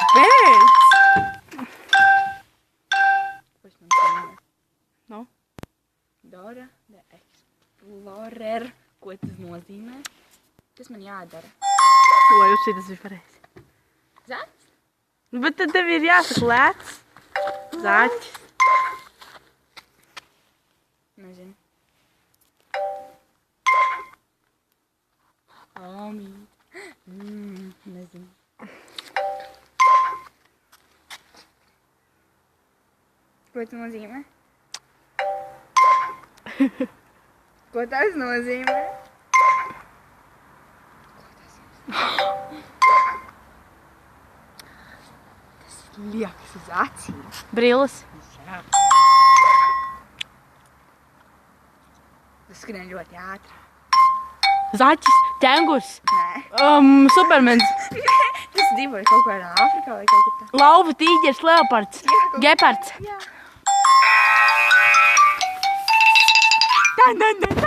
Kāpēc? Ko es man zinu? Nu? Dora the Explorer. Ko tas nozīmē? Kas man jādara? Vai jūs tas bija pareizi? Zaķis? Bet tad tev ir jāsaka lēts. Zaķis. Nezinu. Amīt. Nezinu. Ko tas nozīmē? Ko tas nozīmē? Tas liekas uz acīm. Brilles. Jā. Tas skrien ļoti ātri. Zaķis. Ķengurs. Nē. Supermens. Tas dzīvoja kaut kādā Āfrikā vai kaut kur tā. Lauva, tīģers, leopards. Gepards. Jā. Tā.